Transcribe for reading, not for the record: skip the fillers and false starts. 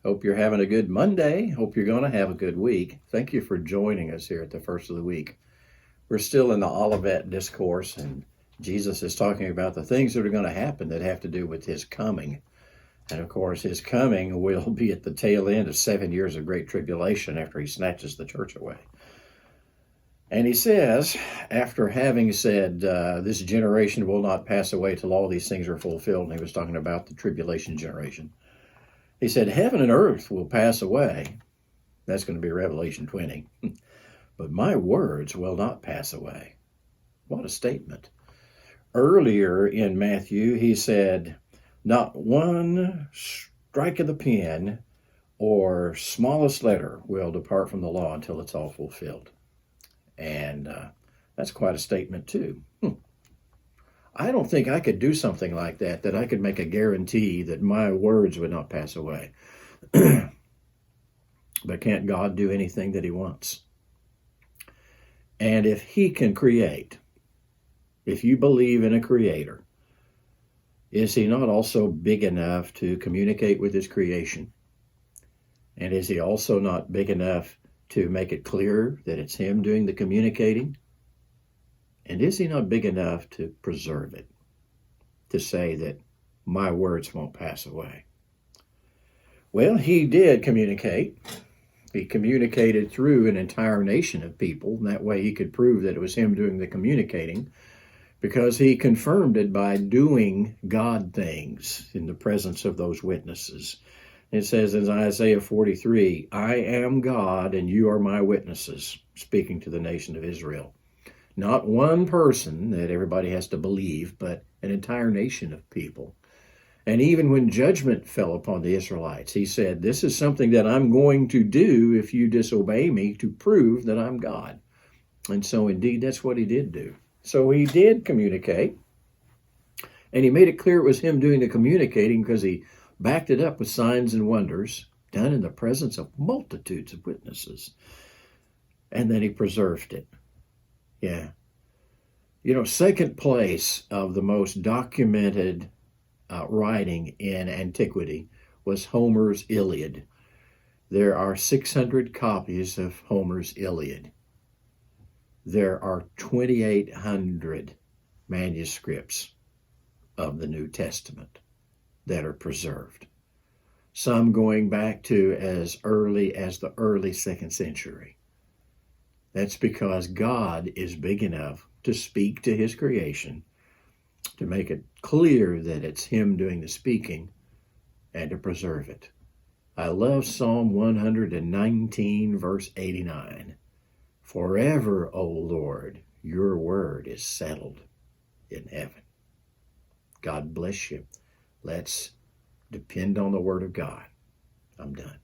Hope you're having a good Monday. Hope you're going to have a good week. Thank you for joining us here at the first of the week. We're still in the Olivet Discourse, and Jesus is talking about the things that are going to happen that have to do with his coming. And of course, his coming will be at the tail end of 7 years of great tribulation after he snatches the church away. And he says, after having said, this generation will not pass away till all these things are fulfilled, and he was talking about the tribulation generation. He said, heaven and earth will pass away. That's going to be Revelation 20. But my words will not pass away. What a statement. Earlier in Matthew, he said, not one strike of the pen or smallest letter will depart from the law until it's all fulfilled. And that's quite a statement too. I don't think I could do something like that I could make a guarantee that my words would not pass away. But can't God do anything that he wants? And if he can create, if you believe in a creator, is he not also big enough to communicate with his creation? And is he also not big enough to make it clear that it's him doing the communicating? And is he not big enough to preserve it, to say that my words won't pass away? Well, he did communicate. He communicated through an entire nation of people. And that way he could prove that it was him doing the communicating, because he confirmed it by doing God things in the presence of those witnesses. It says in Isaiah 43, I am God and you are my witnesses, speaking to the nation of Israel. Not one person that everybody has to believe, but an entire nation of people. And even when judgment fell upon the Israelites, he said, this is something that I'm going to do if you disobey me, to prove that I'm God. And so indeed, that's what he did do. So he did communicate, and he made it clear it was him doing the communicating because he backed it up with signs and wonders done in the presence of multitudes of witnesses. And then he preserved it. Yeah. Second place of the most documented writing in antiquity was Homer's Iliad. There are 600 copies of Homer's Iliad. There are 2,800 manuscripts of the New Testament that are preserved. Some going back to as early as the early 2nd century. That's because God is big enough to speak to his creation, to make it clear that it's him doing the speaking, and to preserve it. I love Psalm 119, verse 89. Forever, O Lord, your word is settled in heaven. God bless you. Let's depend on the word of God. I'm done.